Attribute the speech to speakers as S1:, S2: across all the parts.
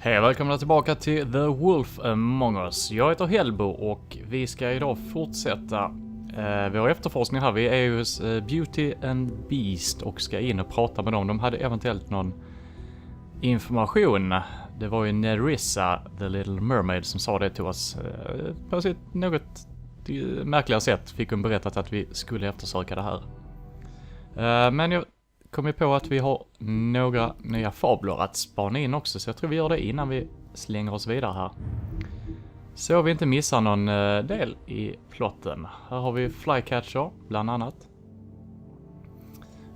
S1: Hej och välkomna tillbaka till The Wolf Among Us. Jag heter Helbo och vi ska idag fortsätta vår efterforskning här. Vi är ju hos Beauty and Beast och ska in och prata med dem. De hade eventuellt någon information. Det var ju Nerissa, the little mermaid, som sa det till oss. På sitt något märkliga sätt fick hon berättat att vi skulle eftersöka det här. Men jag kom ju på att vi har några nya fabler att spana in också, så jag tror vi gör det innan vi slänger oss vidare här. Så vi inte missar någon del i plotten. Här har vi Flycatcher, bland annat.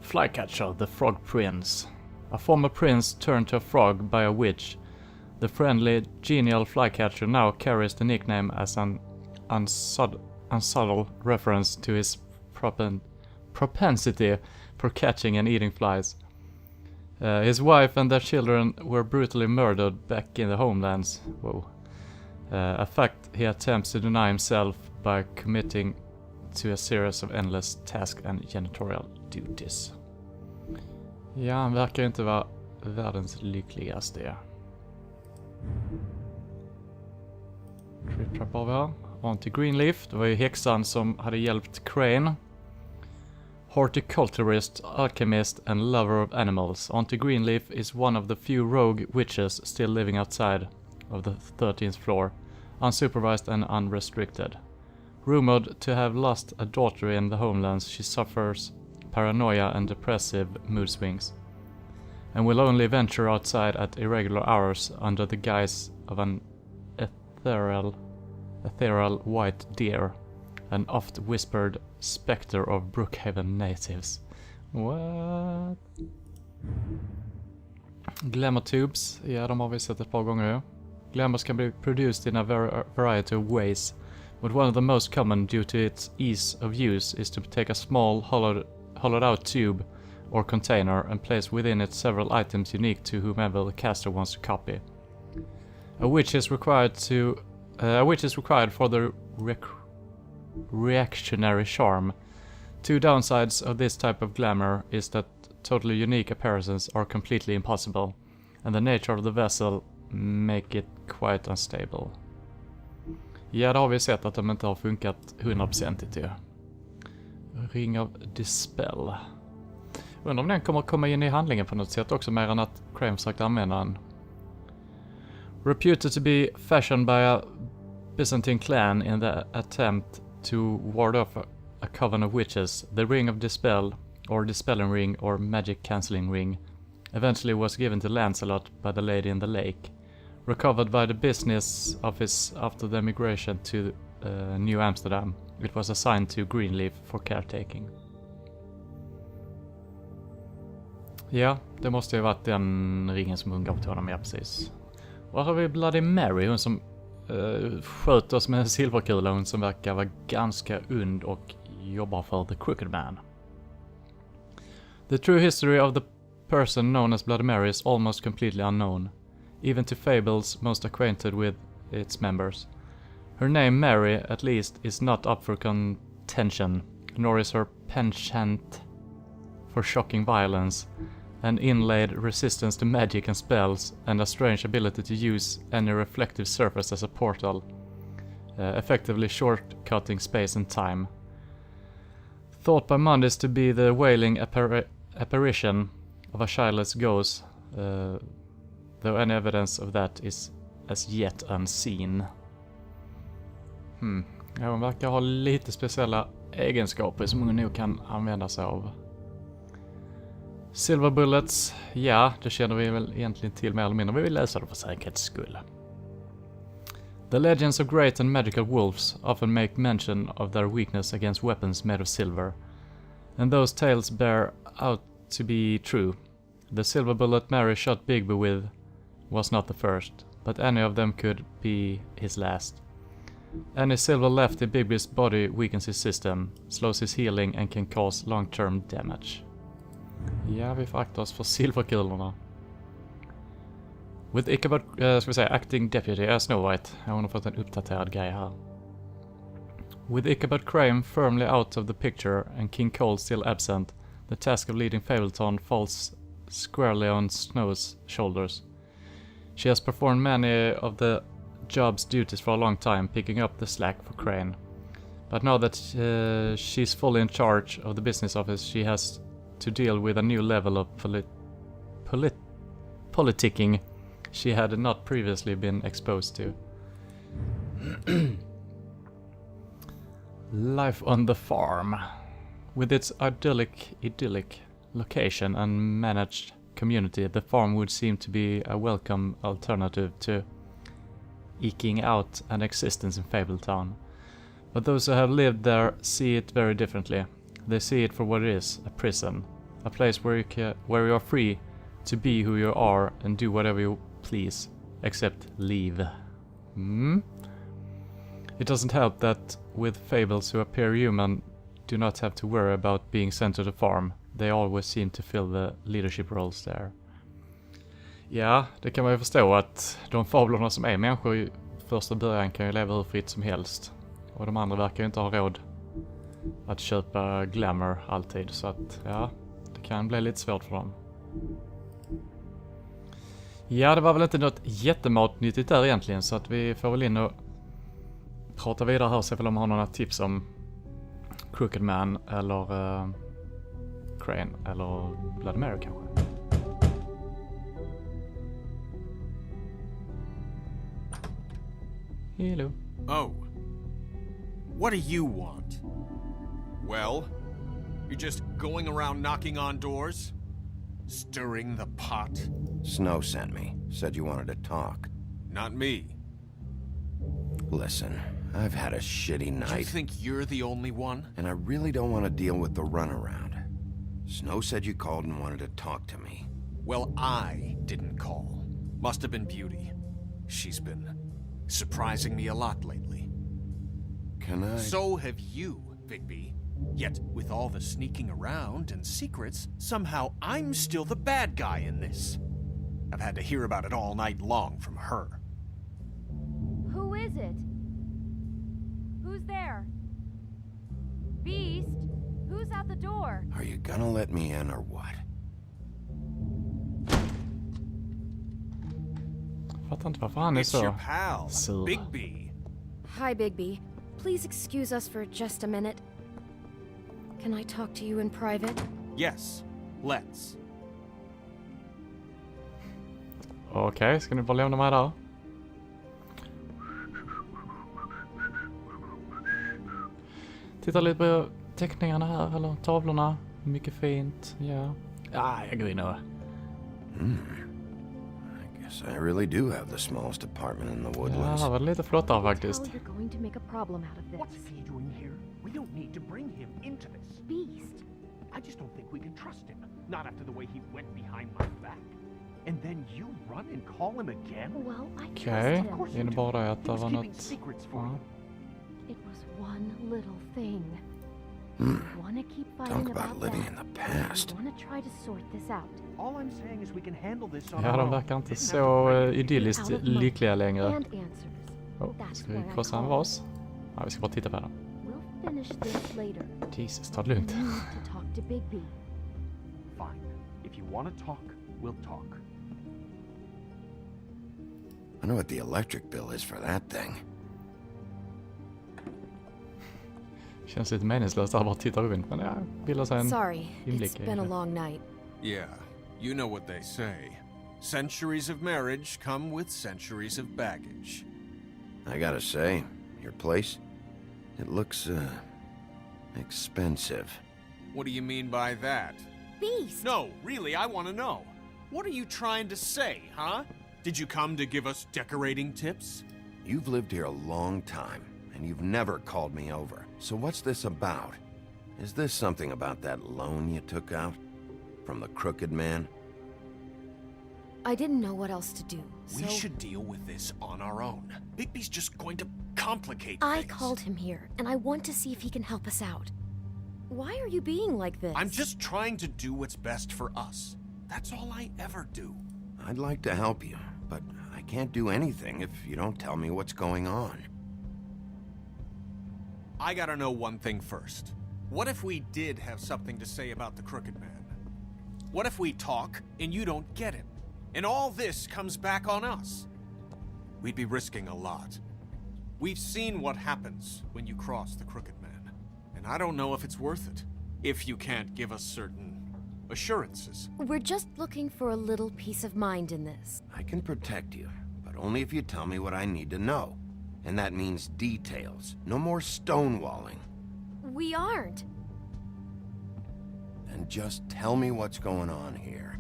S1: Flycatcher, the Frog Prince. A former prince turned to a frog by a witch. The friendly, genial Flycatcher now carries the nickname as an unsubtle reference to his propensity for catching and eating flies. His wife and their children were brutally murdered back in the homelands. Whoa. A fact he attempts to deny himself by committing to a series of endless tasks and janitorial duties. Ja, han verkar inte vara världens lyckligaste. Trip trap av här. On to Greenleaf. Det var ju häxan som hade hjälpt Crane. Horticulturist, alchemist and lover of animals. On to Greenleaf is one of the few rogue witches still living outside of the 13th floor, unsupervised and unrestricted. Rumored to have lost a daughter in the homelands, she suffers paranoia and depressive mood swings, and will only venture outside at irregular hours under the guise of an ethereal white deer, an oft-whispered specter of Brookhaven natives. What? Glamour tubes, ja, de har vi sett ett par gånger nu. Glamours can be produced in a variety of ways, but one of the most common due to its ease of use is to take a small hollowed out tube or container and place within it several items unique to whomever the caster wants to copy. A witch is required for the reactionary charm. Two downsides of this type of glamour is that totally unique appearances are completely impossible, and the nature of the vessel make it quite unstable. Ja, det har vi sett att de inte har funkat 100% ju. Ring of Dispel. Undrar om den kommer komma in i handlingen på något sätt också, mer än att Crane försökt använda den. Reputed to be fashioned by a Byzantine clan in the attempt to ward off a coven of witches, the Ring of Dispel, or Dispelling Ring, or Magic Cancelling Ring, eventually was given to Lancelot by the Lady in the Lake, recovered by the business office after the migration to New Amsterdam. It was assigned to Greenleaf for caretaking. Ja, det måste ju ha varit den ringen som hon gav till honom, ja precis. Och här har vi Bloody Mary, hon som sköt oss med en silverkula, hon som verkar vara ganska und och jobbar för The Crooked Man. The true history of the person known as Bloody Mary is almost completely unknown, even to fables most acquainted with its members. Her name Mary, at least, is not up for contention, nor is her penchant for shocking violence, an inlaid resistance to magic and spells, and a strange ability to use any reflective surface as a portal, effectively shortcutting space and time. Thought by Mondays to be the wailing apparition of a childless ghost, though any evidence of that is as yet unseen. Ja, hon verkar ha lite speciella egenskaper som hon nog kan använda sig av. Silver Bullets, ja, det känner vi väl egentligen till mer eller mindre. Vi vill läsa det för säkerhets skull. The legends of great and magical wolves often make mention of their weakness against weapons made of silver, and those tales bear out to be true. The silver bullet Mary shot Bigby with was not the first, but any of them could be his last. Any silver left in Bigby's body weakens his system, slows his healing and can cause long-term damage. Ja, vi får akta oss för silverkulorna. With Ichabod, ska vi säga, acting deputy, Snow White. Jag har nog fått en uppdaterad grej här. With Ichabod Crane firmly out of the picture and King Cole still absent, the task of leading Fableton falls squarely on Snow's shoulders. She has performed many of the job's duties for a long time, picking up the slack for Crane. But now that she's fully in charge of the business office, she has to deal with a new level of politicking she had not previously been exposed to. Life on the farm. With its idyllic location and managed community, the farm would seem to be a welcome alternative to eking out an existence in Fabletown. But those who have lived there see it very differently. They see it for what it is, a prison. A place where you are free to be who you are and do whatever you please, except leave. It doesn't help that with fables who appear human do not have to worry about being sent to the farm. They always seem to fill the leadership roles there. Ja, det kan man ju förstå att de fablerna som är människor i första början kan ju leva hur fritt som helst. Och de andra verkar ju inte ha råd att köpa glamour alltid. Så att, ja, det kan bli lite svårt för dem. Ja, det var väl inte något jättematnyttigt där egentligen. Så att vi får väl in och prata vidare här och se om de har några tips om Crooked Man eller Crane eller Bloody Mary kanske. Hello.
S2: Oh. What do you want? Well, you're just going around knocking on doors? Stirring the pot?
S3: Snow sent me. Said you wanted to talk.
S2: Not me.
S3: Listen, I've had a shitty night.
S2: You think you're the only one?
S3: And I really don't want to deal with the runaround. Snow said you called and wanted to talk to me.
S2: Well, I didn't call. Must have been Beauty. She's been surprising me a lot lately.
S3: Can I?
S2: So have you, Bigby. Yet, with all the sneaking around and secrets, somehow I'm still the bad guy in this. I've had to hear about it all night long from her.
S4: Who is it? Who's there? Beast? Who's at the door?
S3: Are you gonna let me in or what?
S1: Fattar inte varför han är
S2: It's your
S1: så
S2: pal,
S1: sur.
S2: Bigby.
S4: Hi, Bigby. Please excuse us for just a minute. Can I talk to you in private?
S2: Yes, let's.
S1: Okej, ska ni bara lämna mig där? Titta lite på teckningarna här, eller tavlorna. Mycket fint, ja. Ja, jag går in och...
S3: I guess I really do have the smallest apartment in the
S1: Ja,
S3: woodlands.
S1: här var det lite flottare faktiskt.
S4: How you're going to make a problem out of this.
S5: What's he doing here? We don't need to bring him into this.
S4: Beast?
S5: I just don't think we can trust him. Not after the way he went behind my back. And then you run and call him again?
S4: Well, I
S1: Okej,
S4: trusted
S5: Of
S4: him.
S5: course
S1: det
S5: you
S1: innebar
S5: do.
S1: det att
S5: He
S1: det
S5: was
S1: var
S5: keeping
S1: något...
S5: secrets for
S1: Ja.
S5: you.
S4: It was one little thing. Wanna keep
S3: Talk
S4: fighting
S3: about
S4: about
S3: living
S4: that?
S3: in the past.
S4: Wanna try to sort this out?
S5: All I'm saying is we can handle this on
S1: Ja,
S5: our
S1: de
S5: own.
S1: verkar inte
S5: Didn't
S1: så
S5: have to bring it.
S1: idylliskt
S4: Out of money
S1: lyckliga längre.
S4: And answers.
S1: Oh,
S4: That's
S1: ska
S4: why
S1: vi
S4: I
S1: krossa en
S4: called.
S1: vas? Ja, vi ska bara titta på den.
S4: We'll finish this later.
S1: Jesus, ta det lugnt.
S4: We need to talk to Bigby.
S5: Fine. If you want to talk, we'll talk.
S3: I know what the electric bill is for that thing.
S1: Känns lite meningslöst att bara titta runt, men ja, bilda sig en
S4: Sorry,
S1: inblick
S4: it's
S1: i
S4: been a
S1: det.
S4: long night.
S2: Yeah, you know what they say. Centuries of marriage come with centuries of baggage.
S3: I gotta say, your place, it looks, expensive.
S2: What do you mean by that?
S4: Beast!
S2: No, really, I want to know. What are you trying to say, huh? Did you come to give us decorating tips?
S3: You've lived here a long time, and you've never called me over. So what's this about? Is this something about that loan you took out? From the Crooked Man?
S4: I didn't know what else to do, so
S2: We should deal with this on our own. Bigby's just going to complicate
S4: I
S2: things.
S4: called him here, and I want to see if he can help us out. Why are you being like this?
S2: I'm just trying to do what's best for us. That's all I ever do.
S3: I'd like to help you, but I can't do anything if you don't tell me what's going on.
S2: I gotta know one thing first. What if we did have something to say about the Crooked Man? What if we talk and you don't get him? And all this comes back on us. We'd be risking a lot. We've seen what happens when you cross the Crooked Man. And I don't know if it's worth it. If you can't give us certain assurances.
S4: We're just looking for a little peace of mind in this.
S3: I can protect you, but only if you tell me what I need to know. And that means details. No more stonewalling.
S4: We aren't.
S3: Then just tell me what's going on here.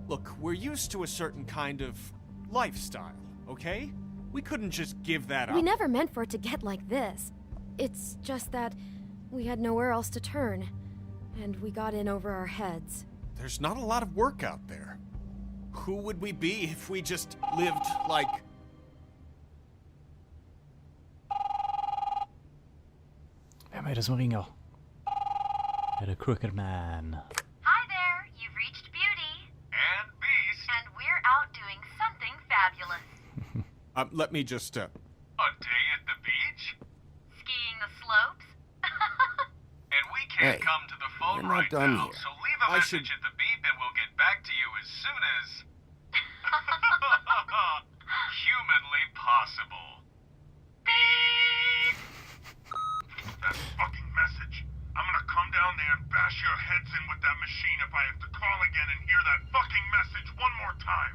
S2: Look, we're used to a certain kind of lifestyle, okay? We couldn't just give that up.
S4: We never meant for it to get like this. It's just that we had nowhere else to turn, and we got in over our heads.
S2: There's not a lot of work out there. Who would we be if we just lived like...
S1: Vem är det som ringer? Är det Crooked Man?
S6: Hi there, you've reached Beauty.
S7: And Beast.
S6: And we're out doing something fabulous.
S2: let me just,
S7: A day at the beach?
S6: Skiing the slopes.
S7: And we can't
S3: Hey,
S7: come to the phone
S3: we're not
S7: right
S3: done
S7: now,
S3: here.
S7: so leave a
S2: I
S7: message
S2: should-
S7: at the beep and we'll get back to you as soon as... humanly possible. Beep! That fucking message. I'm gonna come down there and bash your heads in with that machine if I have to call again and hear that fucking message one more time.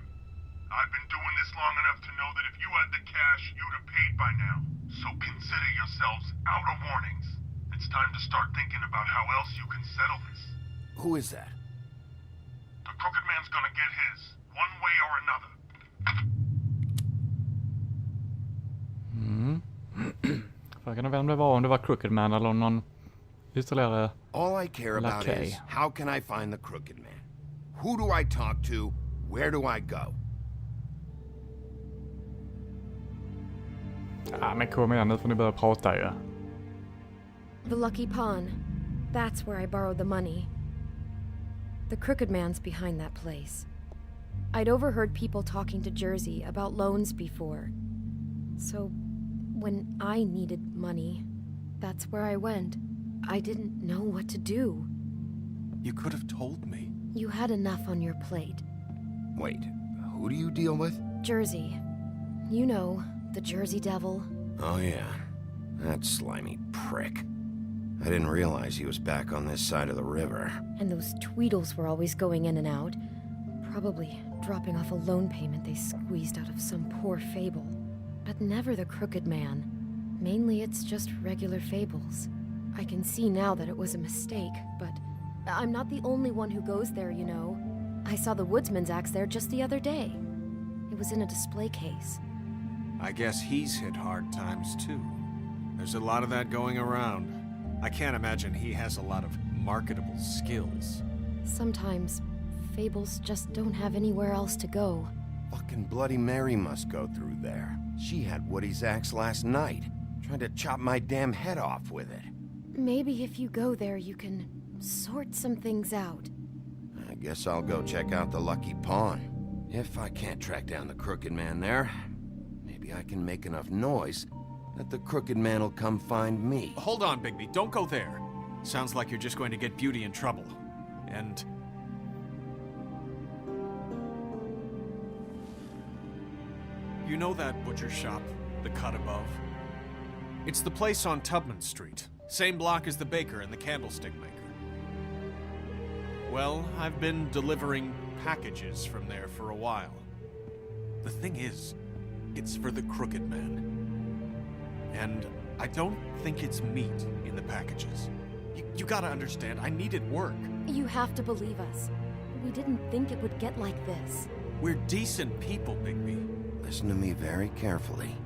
S7: I've been doing this long enough to know that if you had the cash, you'd have paid by now. So consider yourselves out of warnings. It's time to start thinking about how else you can settle this.
S3: Who is that?
S7: The Crooked Man's gonna get his, one way or another.
S1: Frågan är vem det var, om det var Crooked Man eller någon ytterligare...
S3: All I care about
S1: Okay.
S3: is, how can I find the Crooked Man? Who do I talk to? Where do I go?
S1: Ja, men kom igen, nu får ni börja prata ju.
S4: The Lucky Pawn. That's where I borrowed the money. The Crooked Man's behind that place. I'd overheard people talking to Jersey about loans before. So, when I needed money, that's where I went. I didn't know what to do.
S2: You could have told me.
S4: You had enough on your plate.
S3: Wait, who do you deal with?
S4: Jersey. You know, the Jersey Devil.
S3: Oh yeah, that slimy prick. I didn't realize he was back on this side of the river.
S4: And those Tweedles were always going in and out. Probably dropping off a loan payment they squeezed out of some poor fable. But never the Crooked Man. Mainly it's just regular fables. I can see now that it was a mistake, but I'm not the only one who goes there, you know. I saw the Woodsman's axe there just the other day. It was in a display case.
S2: I guess he's hit hard times too. There's a lot of that going around. I can't imagine he has a lot of marketable skills.
S4: Sometimes fables just don't have anywhere else to go.
S3: Fucking Bloody Mary must go through there. She had Woody's axe last night. Tried to chop my damn head off with it.
S4: Maybe if you go there, you can sort some things out.
S3: I guess I'll go check out the Lucky Pawn. If I can't track down the Crooked Man there, maybe I can make enough noise that the Crooked Man will come find me.
S2: Hold on, Bigby. Don't go there. Sounds like you're just going to get Beauty in trouble. And... you know that butcher shop, the cut above? It's the place on Tubman Street. Same block as the baker and the candlestick maker. Well, I've been delivering packages from there for a while. The thing is, it's for the Crooked Man. And I don't think it's meat in the packages. You gotta understand, I needed work.
S4: You have to believe us. We didn't think it would get like this.
S2: We're decent people, Bigby.
S3: Listen to me very carefully.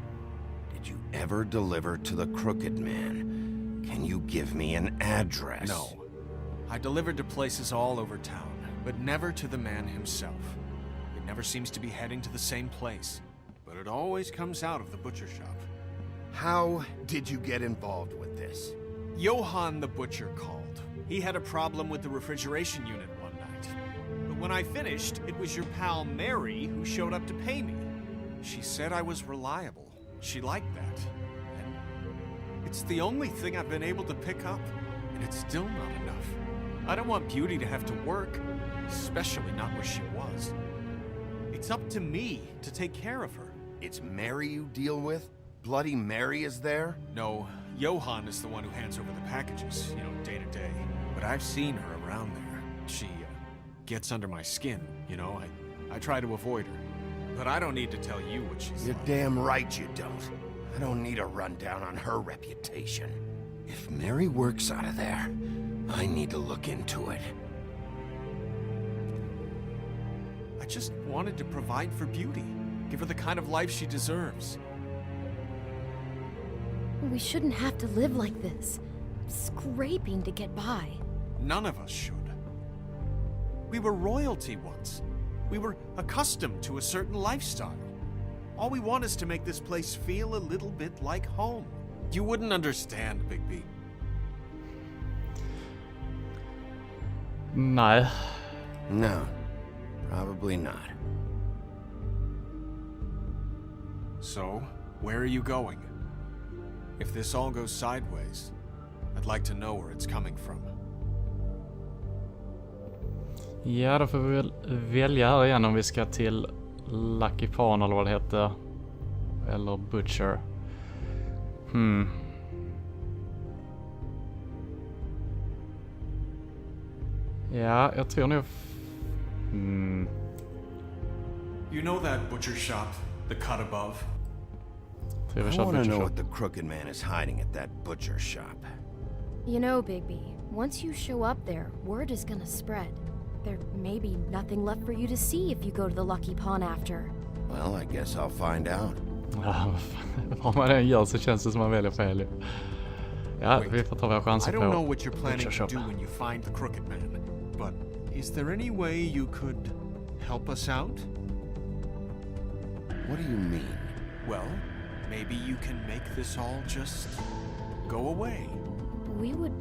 S3: Did you ever deliver to the Crooked Man? Can you give me an address?
S2: No. I delivered to places all over town, but never to the man himself. It never seems to be heading to the same place, but it always comes out of the butcher shop.
S3: How did you get involved with this?
S2: Johann the butcher called. He had a problem with the refrigeration unit one night. But when I finished, it was your pal Mary who showed up to pay me. She said I was reliable. She liked that. And it's the only thing I've been able to pick up, and it's still not enough. I don't want Beauty to have to work, especially not where she was. It's up to me to take care of her.
S3: It's Mary you deal with? Bloody Mary is there?
S2: No, Johan is the one who hands over the packages, day to day. But I've seen her around there. She gets under my skin, I try to avoid her. But I don't need to tell you what she's
S3: You're
S2: like.
S3: damn right you don't. I don't need a rundown on her reputation. If Mary works out of there, I need to look into it.
S2: I just wanted to provide for Beauty. Give her the kind of life she deserves.
S4: We shouldn't have to live like this, scraping to get by.
S2: None of us should. We were royalty once. We were accustomed to a certain lifestyle. All we want is to make this place feel a little bit like home. You wouldn't understand, Bigby.
S1: Nej.
S3: No, probably not.
S2: So, where are you going? If this all goes sideways, I'd like to know where it's coming from.
S1: Ja, då får vi väl välja här igen om vi ska till Lucky Pawn eller vad det heter. Eller Butcher. Ja, jag tror nog...
S2: You know that butcher shop, the cut above?
S1: Tror vi
S3: I
S1: kör
S3: want to
S1: Butcher
S3: know
S1: Shop.
S3: what the crooked man is hiding at that butcher shop.
S4: You know, Bigby, once you show up there, word is gonna spread. There may be nothing left for you to see if you go to the Lucky Pawn after.
S3: Well, I guess I'll find out.
S1: Ja, vad man än gör så känns det som man väljer fel ju. Ja, vi får ta våra
S2: I
S1: chanser
S2: don't know
S1: på
S2: what you're planning
S1: Butcher
S2: to
S1: Shop.
S2: do when you find the crooked man, but is there any way you could help us out?
S3: What do you mean?
S2: Well, maybe you can make this all just go away.
S4: We would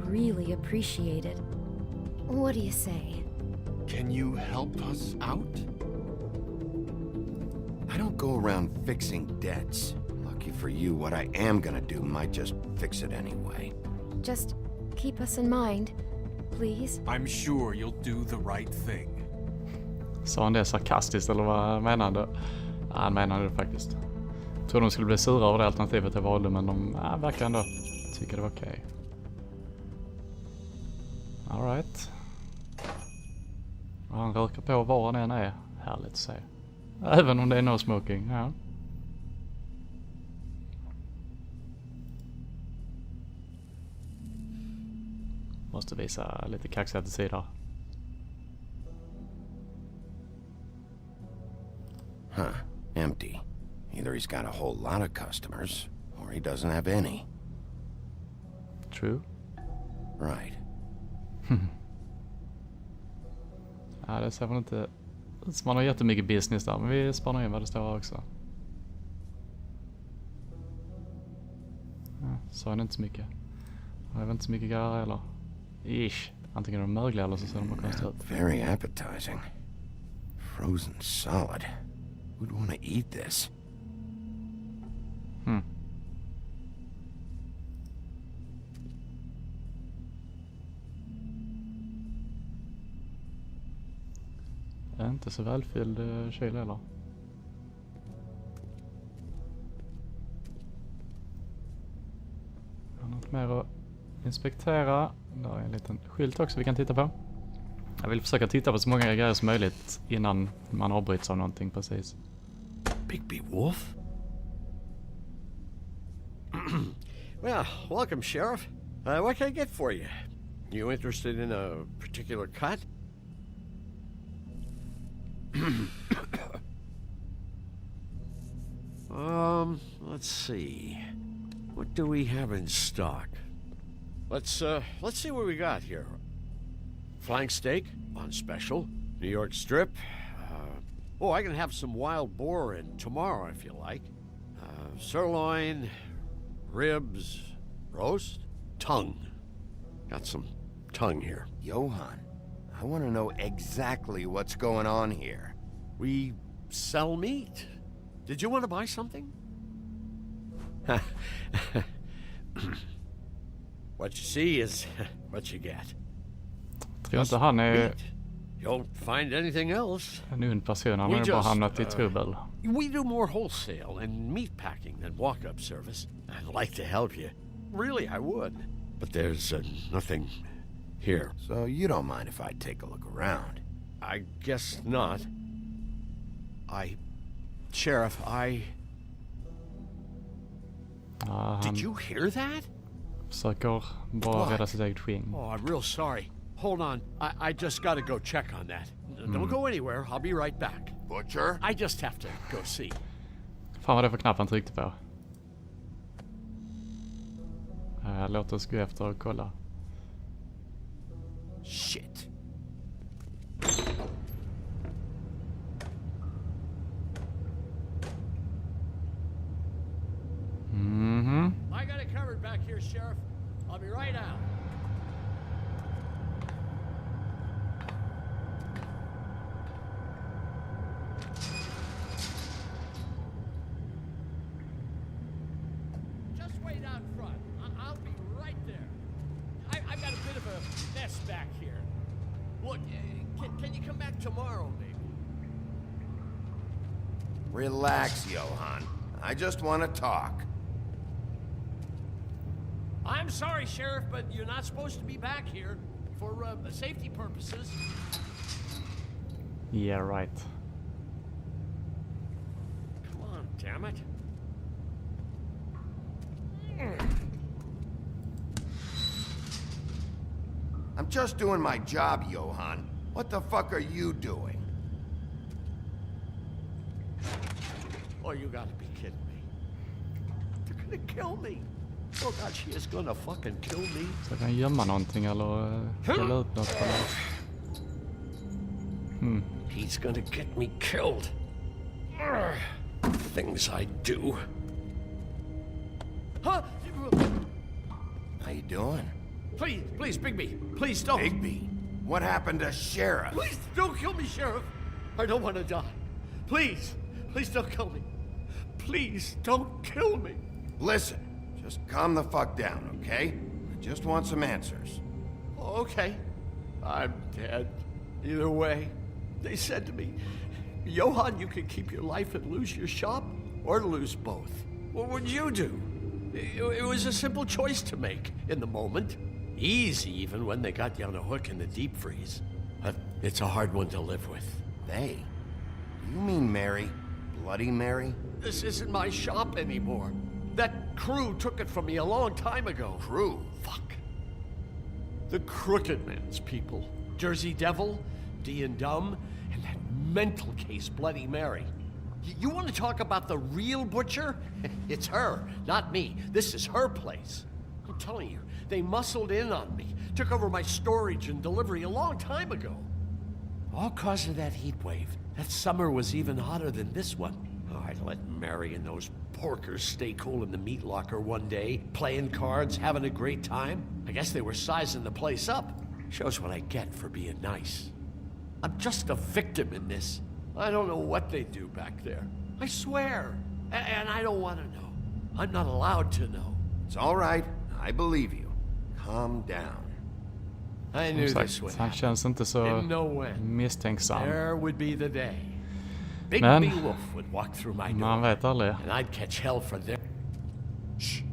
S4: really appreciate it. What do you say?
S2: Can you help us out?
S3: I don't go around fixing debts. Lucky for you, what I am gonna do might just fix it anyway.
S4: Just keep us in mind, please.
S2: I'm sure you'll do the right thing.
S1: Sa han det sarkastiskt eller vad menade han? Ja, han menade det faktiskt. Jag tror de skulle bli sura över det alternativet jag valde, men de verkar ändå tycka det var okej. All right. Och han röker på var han än är. Härligt att se. Även om det är no smoking, ja. Måste visa lite kaxig attityd här.
S3: Huh, empty. Either he's got a whole lot of customers, or he doesn't have any.
S1: True.
S3: Right.
S1: Ja, det ser väl inte... Man har jättemycket business där, men vi spanar in vad det står här också. Ja, så är det inte så mycket. Jag har inte så mycket grejer heller. Ish. Antingen är de mögliga eller så ser de bara konstigt ut.
S3: Very appetizing. Frozen solid. Who'd want to eat this?
S1: Inte så välfylld kyl heller. Har något mer att inspektera. Där är en liten skylt också vi kan titta på. Jag vill försöka titta på så många grejer som möjligt innan man avbryts av någonting precis.
S8: Bigby Wolf? Well, welcome, Sheriff. What can I get for you? You interested in a particular cut? Let's see. What do we have in stock? Let's see what we got here. Flank steak on special. New York strip. I can have some wild boar in tomorrow if you like. Sirloin, ribs, roast, tongue. Got some tongue here.
S3: Johan, I want to know exactly what's going on here.
S8: We sell meat. Did you want to buy something? What you see is what you get.
S1: Tror inte han är...
S8: Meat. you'll find anything else.
S1: En ond person, han
S8: We
S1: har ju bara
S8: just,
S1: hamnat i trubbel.
S8: We do more wholesale and meat packing than walk-up service. I'd like to help you. Really, I would. But there's nothing here.
S3: So you don't mind if I take a look around?
S8: I guess not. Sheriff,
S1: Ja, han
S8: Did you hear that?
S1: försöker bara rädda sitt eget skinn.
S8: Oh, I'm real sorry. Hold on. I just gotta go check on that. Don't go anywhere. I'll be right back.
S3: Butcher?
S8: I just have to go see.
S1: Fan vad det för knapp han tryckte på. Låt oss gå efter och kolla.
S3: Shit.
S1: Mhm.
S8: I got it covered back here, Sheriff. I'll be right out. Just wait out front. I'll be right there. I've got a bit of a mess back here. Look, can you come back tomorrow, maybe?
S3: Relax, Johan. I just want to talk.
S8: I'm sorry, Sheriff, but you're not supposed to be back here for safety purposes.
S1: Yeah, right.
S8: Come on, damn it.
S3: I'm just doing my job, Johan. What the fuck are you doing?
S8: Oh, you gotta be kidding me. They're gonna kill me. Oh God, she is gonna fucking kill me.
S1: Så jag kan gömma någonting eller ställa upp något på det.
S8: He's gonna get me killed. Ugh. Things I do. Huh?
S3: How you doing?
S8: Please, Bigby. Please don't.
S3: Bigby? What happened to Sheriff?
S8: Please don't kill me, Sheriff. I don't want to die. Please don't kill me. Please don't kill me.
S3: Listen, just calm the fuck down, okay? I just want some answers.
S8: Okay. I'm dead. Either way. They said to me, Johan, you can keep your life and lose your shop, or lose both. What would you do? It was a simple choice to make in the moment. Easy even when they got you on a hook in the deep freeze. But it's a hard one to live with.
S3: They? You mean Mary? Bloody Mary?
S8: This isn't my shop anymore. That crew took it from me a long time ago.
S3: Crew?
S8: Fuck. The Crooked Man's people. Jersey Devil, D and Dumb, and that mental case Bloody Mary. You want to talk about the real butcher? It's her, not me. This is her place. I'm telling you, they muscled in on me, took over my storage and delivery a long time ago. All cause of that heat wave. That summer was even hotter than this one. Oh, I let Mary and those porkers stay cool in the meat locker one day, playing cards, having a great time. I guess they were sizing the place up. Shows what I get for being nice. I'm just a victim in this. I don't know what they do back there. I swear. And I don't want to know. I'm not allowed to know.
S3: It's all right. I believe you. Calm down.
S8: I knew
S1: Som
S8: this
S1: sagt,
S8: would
S1: han
S8: happen.
S1: känns inte så
S8: Didn't know when.
S1: misstänksam.
S8: There would be the day. Big
S1: Men-
S8: B Wolf would walk through my
S1: Man
S8: door.
S1: vet aldrig.
S8: And I'd catch hell for their... Shh.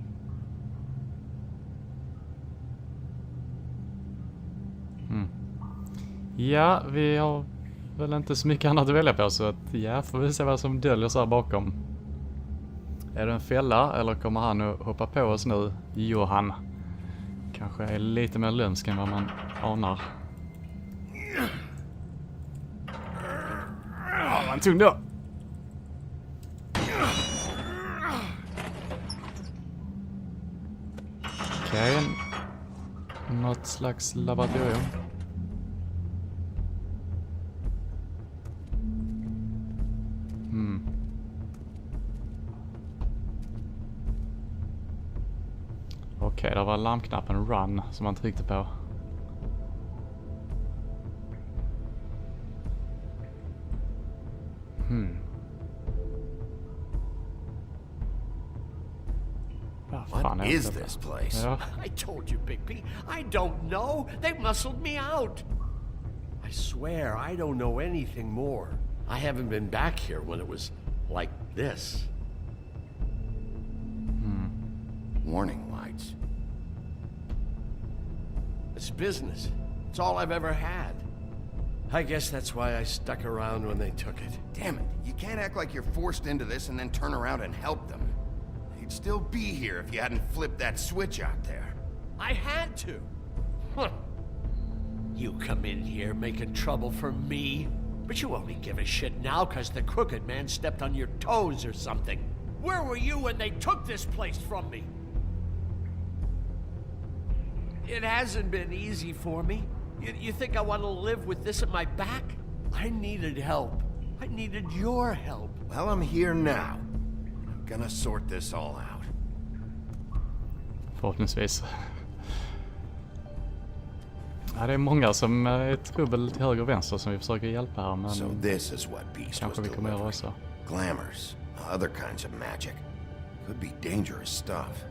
S1: Ja, vi har väl inte så mycket annat att välja på, så att ja, får vi se vad som döljer sig här bakom. Är det en fälla eller kommer han att hoppa på oss nu? Johan. Kanske är lite mer lömsk än vad man anar. Ja, vad tung då. Okej. Något slags laboratorium. Okej, det var larmknappen run som man tryckte på. Vad fan
S3: What
S1: är
S3: is
S1: detta?
S3: this place?
S1: Ja.
S8: I told you, Big B. I don't know. They muscled me out. I swear, I don't know anything more. I haven't been back here when it was like this.
S3: Warning lights.
S8: It's business. It's all I've ever had. I guess that's why I stuck around when they took it.
S3: Damn it, you can't act like you're forced into this and then turn around and help them. You'd still be here if you hadn't flipped that switch out there.
S8: I had to. Huh. You come in here making trouble for me, but you only give a shit now because the crooked man stepped on your toes or something. Where were you when they took this place from me? It hasn't been easy for me. You think I want to live with this at my back? I needed help. I needed your help.
S3: Well, I'm here now. I'm gonna sort this all out.
S1: Förhoppningsvis. Ja, det är många som är trubbel till höger och vänster som vi försöker hjälpa här, men
S3: So this is what Beast was
S1: kanske vi kommer göra
S3: delivering.
S1: också.
S3: Glamours, other kinds of magic. Could be dangerous stuff.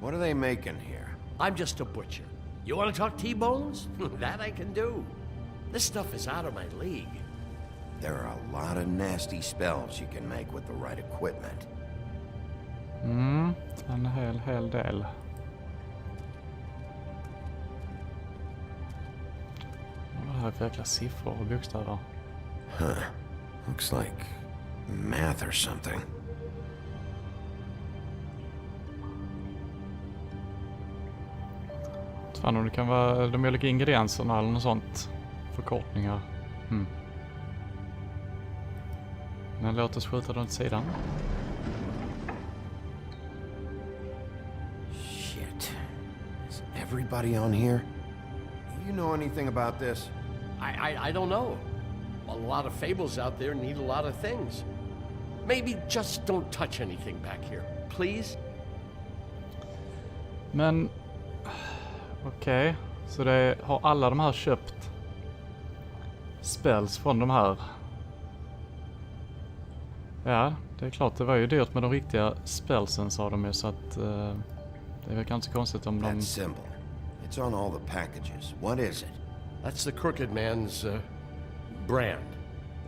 S3: What are they making here?
S8: I'm just a butcher. You want to talk T-bones? That I can do. This stuff is out of my league.
S3: There are a lot of nasty spells you can make with the right equipment.
S1: En hel del. Vad är det här för jäkla siffror och bokstäver?
S3: Huh. Looks like math or something.
S1: Fan, om det kan vara de olika ingredienserna eller något sånt. Förkortningar. Men låt oss skjuta dem åt sidan.
S3: Shit. Is everybody on here? You know anything about this?
S8: I don't know. A lot of fables out there need a lot of things. Maybe just don't touch anything back here, please?
S1: Men okej, så det har alla de här köpt spells från de här. Ja, det är klart, det var ju dyrt med de riktiga spellsen, sa de ju, så att det är väl kanske konstigt om de...
S3: That symbol. It's on all the packages. What is it?
S8: That's the crooked man's brand.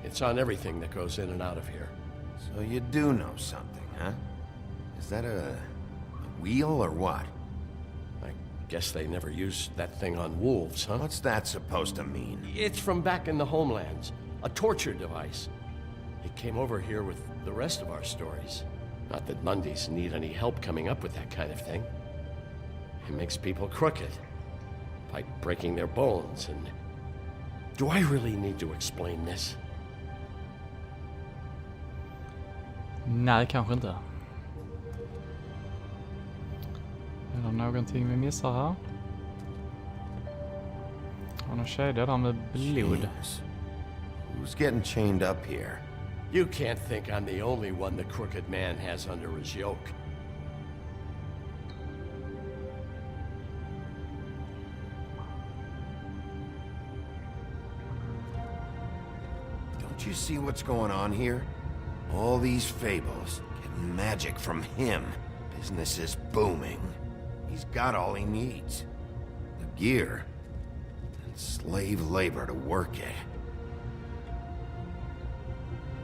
S8: It's on everything that goes in and out of here.
S3: So you do know something, huh? Is that a wheel or what?
S8: I guess they never used that thing on wolves, huh?
S3: What's that supposed to mean?
S8: It's from back in the homelands. A torture device. It came over here with the rest of our stories. Not that Mondays need any help coming up with that kind of thing. It makes people crooked. By breaking their bones and... Do I really need to explain this?
S1: Nej, kanske inte. Är det någonting vi missar här? Har någon kedja där med blod?
S3: Chains. Who's getting chained up here?
S8: You can't think I'm the only one the crooked man has under his yoke.
S3: Don't you see what's going on here? All these fables, getting magic from him. Business is booming. He's got all he needs. The gear, and slave labor to work it.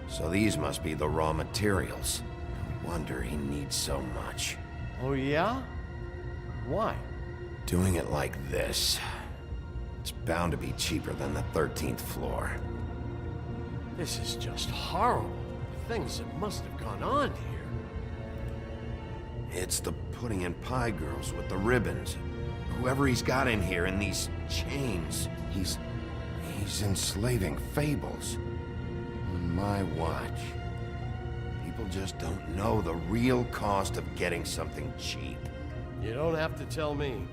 S3: So these must be the raw materials. No wonder he needs so much.
S8: Oh, yeah? Why?
S3: Doing it like this, it's bound to be cheaper than the 13th floor.
S8: This is just horrible. The things that must have gone on here.
S3: It's the putting in pie girls with the ribbons. Whoever he's got in here in these chains, he's enslaving fables. On my watch. People just don't know the real cost of getting something cheap.
S8: You don't have to tell me.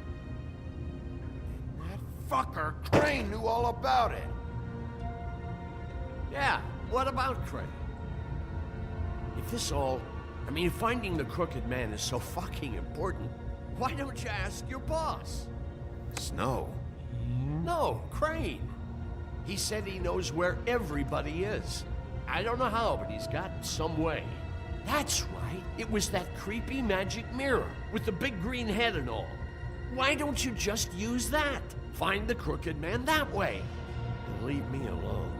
S3: That fucker Crane knew all about it.
S8: Yeah, what about Crane? If this all... I mean, finding the crooked man is so fucking important, why don't you ask your boss?
S3: Snow.
S8: No, Crane. He said he knows where everybody is. I don't know how, but he's got some way. That's right. It was that creepy magic mirror with the big green head and all. Why don't you just use that? Find the crooked man that way. And leave me alone.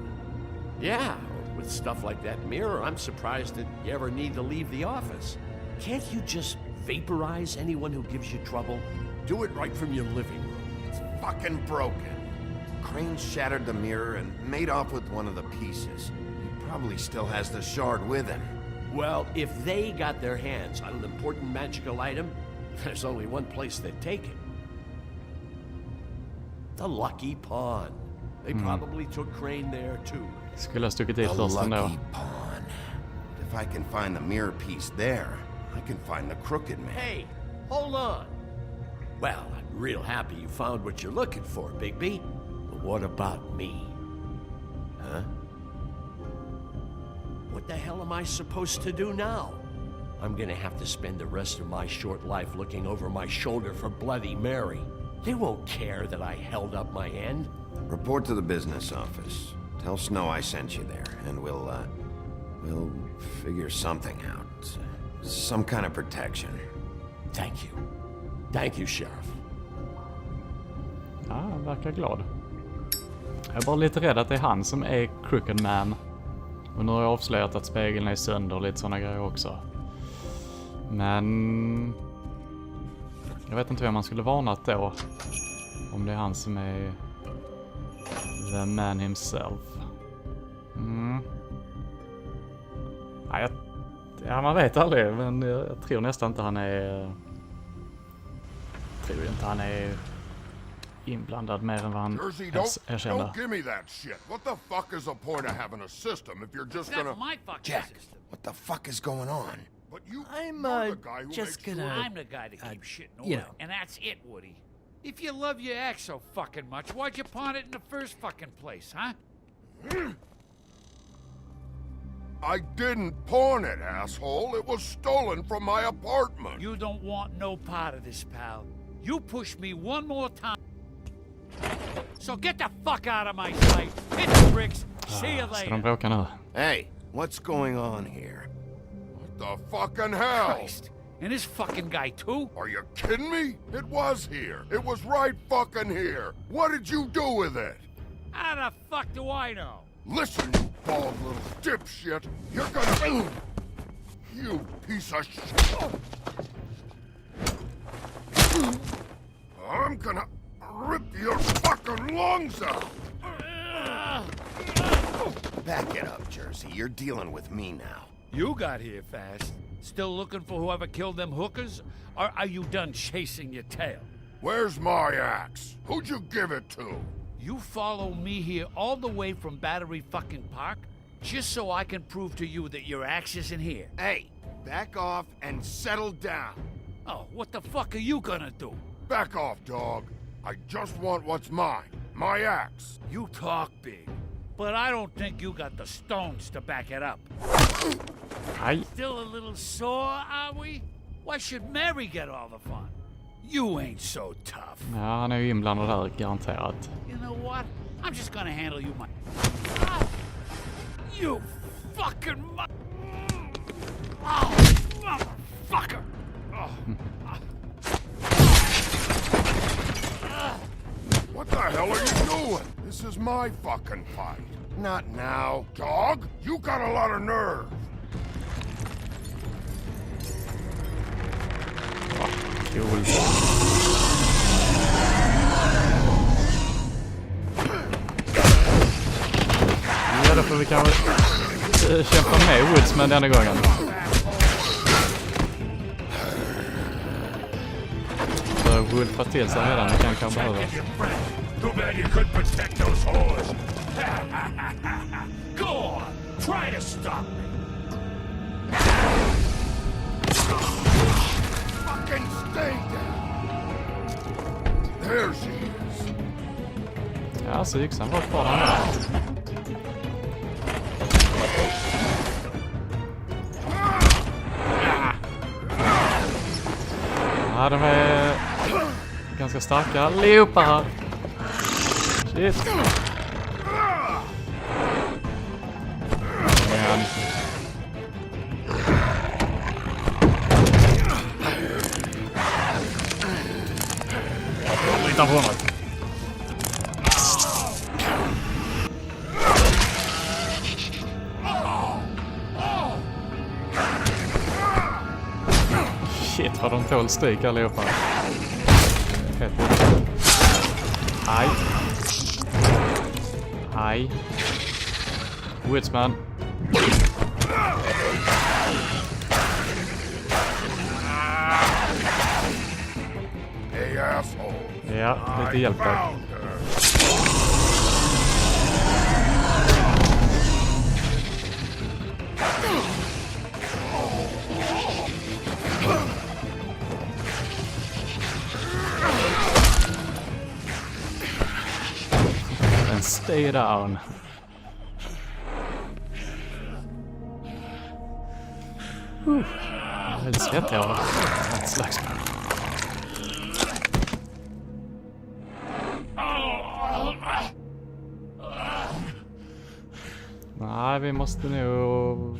S8: Yeah, with stuff like that mirror, I'm surprised that you ever need to leave the office. Can't you just vaporize anyone who gives you trouble? Do it right from your living room.
S3: It's fucking broken. Crane shattered the mirror and made off with one of the pieces. He probably still has the shard with him.
S8: Well, if they got their hands on an important magical item, there's only one place they'd take it. The Lucky Pawn. They probably took Crane there too.
S1: Skulle ha stuckit dit
S3: The
S1: först ändå.
S3: Lucky Pawn. If I can find the mirror piece there, I can find the crooked man.
S8: Hey, hold on. Well, I'm real happy you found what you're looking for, Bigby. But what about me? Huh? What the hell am I supposed to do now? I'm gonna have to spend the rest of my short life looking over my shoulder for Bloody Mary. They won't care that I held up my end.
S3: Report to the business office. Tell Snow I sent you there, and we'll figure something out. Some kind of protection.
S8: Thank you. Thank you, Sheriff.
S1: Ja, han verkar glad. Jag är bara lite rädd att det är han som är Crooked Man. Och nu har jag avslöjat att spegeln är sönder och lite sådana grejer också. Men jag vet inte vem man skulle varnat då. Om det är han som är the man himself. Ja, man vet aldrig, men jag tror nästan inte han är... tror inte han är inblandad mer än vad han erkände.
S7: Don't give me that shit. What the fuck is the point of having a system if you're just gonna...
S5: my fucking
S3: Jack,
S5: system.
S3: what the fuck is going on?
S7: But you,
S9: I'm,
S7: you're the guy who
S9: just
S7: makes
S9: gonna-
S7: sure-
S5: I'm the guy that keeps shit in
S9: you
S5: order,
S9: know.
S5: and that's it, Woody. If you love your ex so fucking much, why'd you pawn it in the first fucking place, huh?
S7: I didn't pawn it, asshole. It was stolen from my apartment.
S5: You don't want no part of this, pal. You push me one more time. So get the fuck out of my sight. Hit the bricks. See you
S1: Ska de
S5: later.
S1: bråka nu?
S3: Hey, what's going on here?
S7: What the fucking hell?
S5: Christ. And this fucking guy, too?
S7: Are you kidding me? It was here. It was right fucking here. What did you do with it?
S5: How the fuck do I know?
S7: Listen, you bald little dipshit. You're gonna... You piece of shit. I'm gonna rip your fucking lungs out.
S3: Back it up, Jersey. You're dealing with me now.
S5: You got here fast. Still looking for whoever killed them hookers? Or are you done chasing your tail?
S7: Where's my axe? Who'd you give it to?
S5: You follow me here all the way from Battery fucking Park just so I can prove to you that your axe isn't here.
S3: Hey, back off and settle down.
S5: Oh, what the fuck are you gonna do?
S7: Back off, dog. I just want what's mine. My axe.
S5: You talk big, but I don't think you got the stones to back it up.
S1: Aj.
S5: Still a little sore, are we? Why should Mary get all the fun? You ain't so tough.
S1: Ja, han är ju inblandad där, garanterat.
S5: You know what? I'm just gonna handle you Ah! You fucking Oh, motherfucker! Oh.
S7: What the hell are you doing? This is my fucking fight.
S3: Not now.
S7: Dog, you got a lot of nerve.
S1: Cool. Ja, då får vi kanske kämpa med Woodsman denna gången. För Wolf har till sig redan, det kan behöva.
S7: Too bad you couldn't protect those whores.
S5: Go on! Try to stop me!
S7: Fucking stay down. There she is.
S1: Ja, så yxan var kvar där. Ja, de är ganska starka allihopa här. Shit. Men... Titta på honom. Shit vad de tål stryk allihopa. Aj. Aj. Woodsman.
S3: Hey, asshole.
S1: Ja, lite hjälp där. And stay down. Väldigt svettig av ett slags. Nej, vi måste nog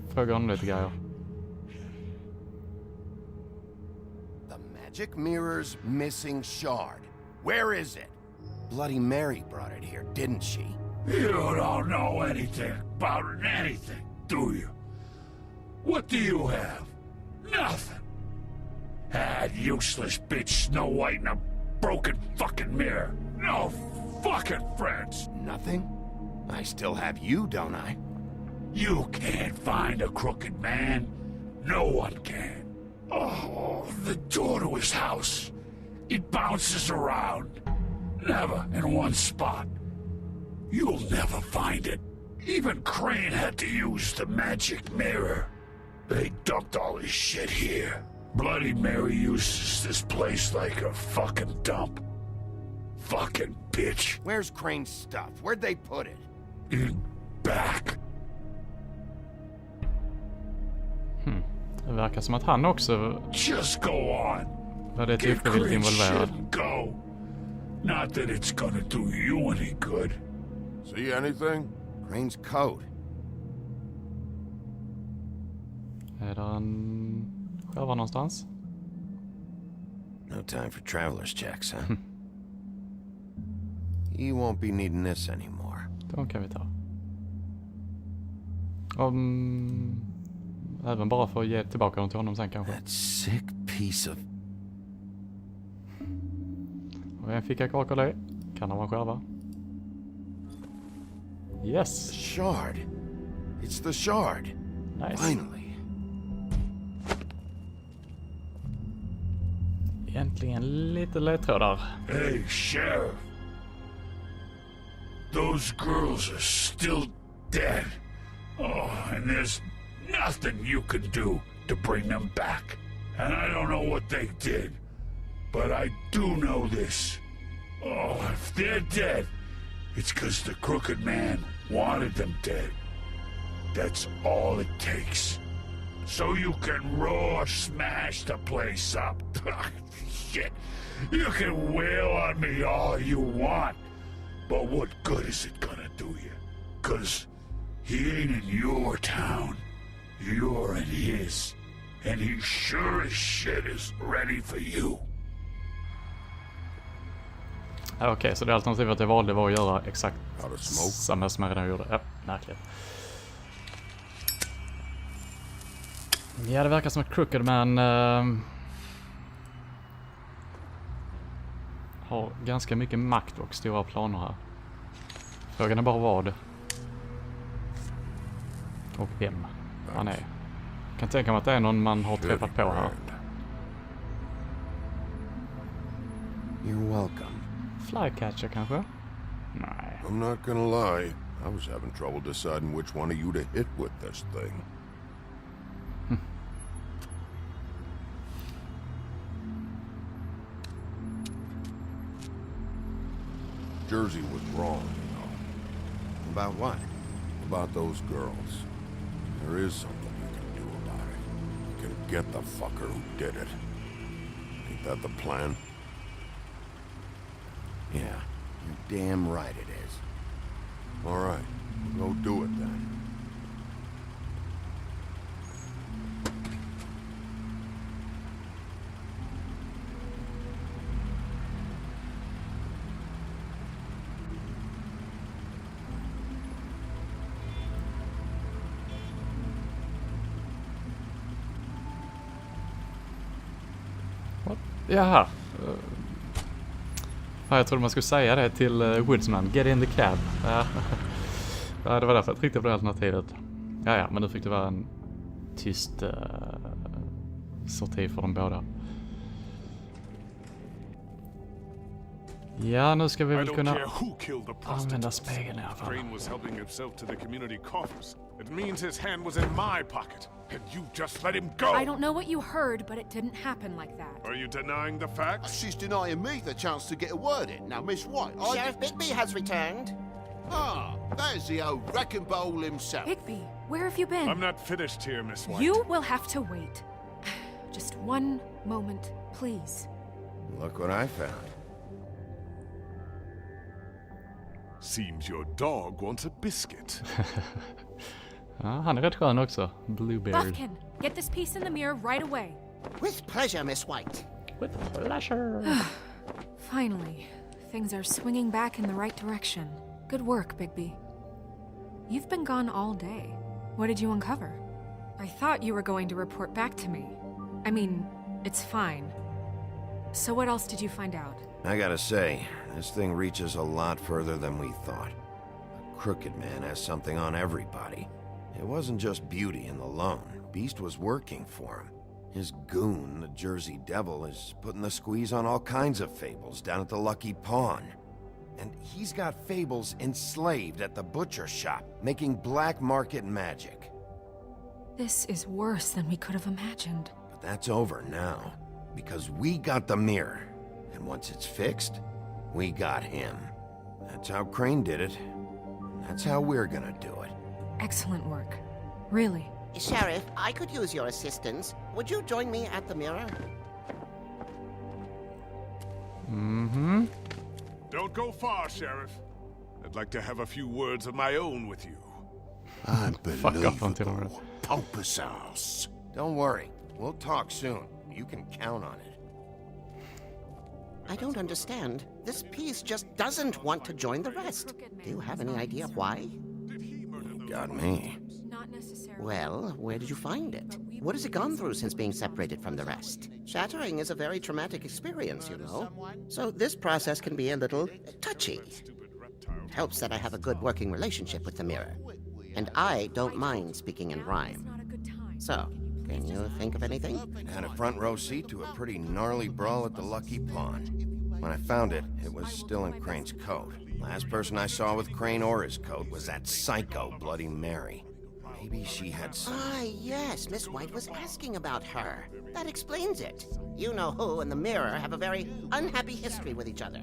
S1: fråga om lite grejer.
S3: The magic mirror's missing shard. Where is it? Bloody Mary brought it here, didn't she?
S5: You don't know anything about anything, do you? What do you have? Nothing. That useless bitch Snow White and a broken fucking mirror. No fucking friends.
S3: Nothing? I still have you, don't I?
S5: You can't find a crooked man. No one can. Oh, the door to his house. It bounces around. Never in one spot. You'll never find it. Even Crane had to use the magic mirror. They dumped all his shit here. Bloody Mary uses this place like a fucking dump. Fucking bitch.
S3: Where's Crane's stuff? Where'd they put it?
S5: In back.
S1: Det verkar som att han också
S5: Just go on.
S1: var det
S5: Give
S1: tillfälligt
S5: Crane shit
S1: involverad.
S5: and go. Not that it's gonna do you any good.
S3: See anything? Crane's coat.
S1: Är det en skärva någonstans?
S3: No time for traveler's checks, huh? You won't be needing this anymore.
S1: De kan vi ta. Även bara för att ge tillbaka dem till honom sen kanske.
S3: That sick piece of...
S1: Och en ficka kvar det. Kan han vara skärva? Yes!
S3: The shard. It's the shard.
S1: Nice.
S3: Finally.
S1: Äntligen lite ledtrådar.
S5: Hey, Sheriff. Those girls are still dead. Oh, and there's nothing you can do to bring them back. And I don't know what they did, but I do know this. Oh, if they're dead, it's 'cause the crooked man wanted them dead. That's all it takes. So you can raw smash the place up. Shit. You can wail on me all you want. But what good is it gonna do you? 'Cause he ain't in your town. You're in his. And he sure as shit is ready for you.
S1: Okej, så det alternativet jag valde var att göra exakt
S3: Out of smoke?
S1: samma som jag redan gjorde. Ja, märkligt. Ja, det verkar som att Crooked Man har ganska mycket makt och stora planer här. Frågan är bara vad. Och vem han är. Jag kan tänka mig att det är någon man har träffat på här.
S3: You're welcome.
S1: Flycatcher kanske? Nej.
S9: I'm not gonna lie. I was having trouble deciding which one of you to hit with this thing. Jersey was wrong, you know.
S3: About what?
S9: About those girls. There is something you can do about it. You can get the fucker who did it. Ain't that the plan?
S3: Yeah, you're damn right it is.
S9: All right, go do it then.
S1: Jaha. Fan, jag trodde man skulle säga det till Woodsman. Get in the cab. Ja. Ja, det var därför jag tryckte på det alternativet. Ja, men nu fick det vara en tyst sorti för dem båda. Ja, nu ska vi väl kunna använda spegeln i alla fall.
S7: Crane was helping himself to the community coffers. It means his hand was in my pocket. And you just let him go!
S10: I don't know what you heard, but it didn't happen like that.
S7: Are you denying the facts?
S11: She's denying me the chance to get a word in. Now, Miss White,
S12: Sheriff Bigby has returned.
S11: Ah, there's the old wrecking bowl himself.
S10: Bigby, where have you been?
S7: I'm not finished here, Miss White.
S10: You will have to wait. Just one moment, please.
S3: Look what I found.
S7: Seems your dog wants a biscuit.
S1: Ja, han är rätt skön också. Bluebeard.
S10: Buffkin, get this piece in the mirror right away.
S12: With pleasure, Miss White.
S1: With pleasure.
S10: Finally, things are swinging back in the right direction. Good work, Bigby. You've been gone all day. What did you uncover? I thought you were going to report back to me. I mean, it's fine. So what else did you find out?
S3: I gotta say, this thing reaches a lot further than we thought. The Crooked Man has something on everybody. It wasn't just Beauty and the loan. Beast was working for him. His goon, the Jersey Devil, is putting the squeeze on all kinds of fables down at the Lucky Pawn. And he's got fables enslaved at the butcher shop, making black market magic.
S10: This is worse than we could have imagined.
S3: But that's over now, because we got the mirror. And once it's fixed, we got him. That's how Crane did it. And that's how we're gonna do it.
S10: Excellent work. Really.
S12: Sheriff, I could use your assistance. Would you join me at the mirror?
S1: Mm-hmm.
S7: Don't go far, Sheriff. I'd like to have a few words of my own with you.
S1: Fuck off until we're...
S11: Pompous ass.
S3: Don't worry. We'll talk soon. You can count on it.
S12: I don't understand. This piece just doesn't want to join the rest. Do you have any idea why?
S3: Got me.
S10: Not necessarily.
S12: Well, where did you find it? What has it gone through since being separated from the rest? Shattering is a very traumatic experience, you know. So this process can be a little touchy. It helps that I have a good working relationship with the mirror. And I don't mind speaking in rhyme. So, can you think of anything?
S3: Had a front row seat to a pretty gnarly brawl at the Lucky Pawn. When I found it, it was still in Crane's coat. Last person I saw with Crane or his coat was that psycho Bloody Mary. Maybe she had some...
S12: Ah, yes, Miss White was asking about her. That explains it. You know who and the mirror have a very unhappy history with each other.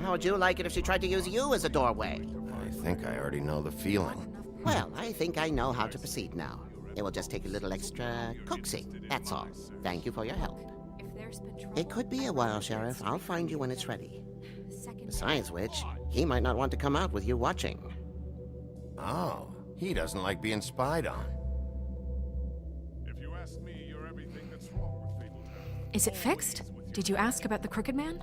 S12: How would you like it if she tried to use you as a doorway?
S3: I think I already know the feeling.
S12: Well, I think I know how to proceed now. It will just take a little extra coaxing, that's all. Thank you for your help. It could be a while, Sheriff. I'll find you when it's ready. Besides which, he might not want to come out with you watching.
S3: Oh, he doesn't like being spied on.
S7: If you ask me, you're everything that's wrong with Fabletown.
S10: Is it fixed? Did you ask about the Crooked Man?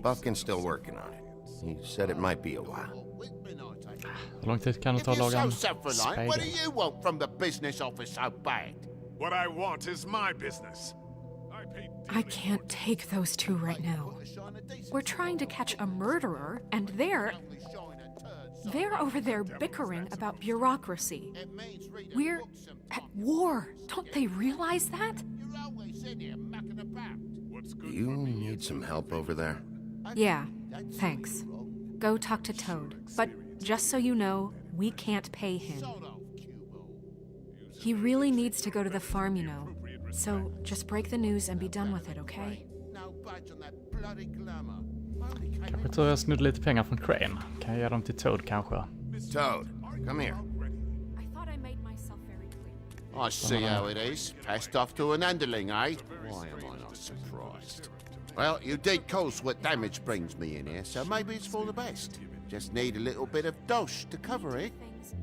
S3: Buffkin's still working on it. He said it might be a while.
S1: Hur lång tid kan det ta att
S11: If you're
S1: laga en
S11: so self-reliant, what do
S1: spegel?
S11: you want from the business office so bad?
S7: What I want is my business.
S10: I can't take those two right now. We're trying to catch a murderer, and they're over there bickering about bureaucracy. We're at war. Don't they realize that?
S3: You need some help over there?
S10: Yeah, thanks. Go talk to Toad. But just so you know, we can't pay him. He really needs to go to the farm, you know. So just break the news and be done with it, okay?
S1: Kanske tror jag snodde lite pengar från Crane. Kan jag ge dem till Toad kanske?
S3: Toad, come here.
S10: I thought I made myself very clear.
S11: I see how it is. Passed off to an underling, eh? Why am I not surprised? Well, you did cause what damage brings me in here, so maybe it's for the best. Just need a little bit of dosh to cover it.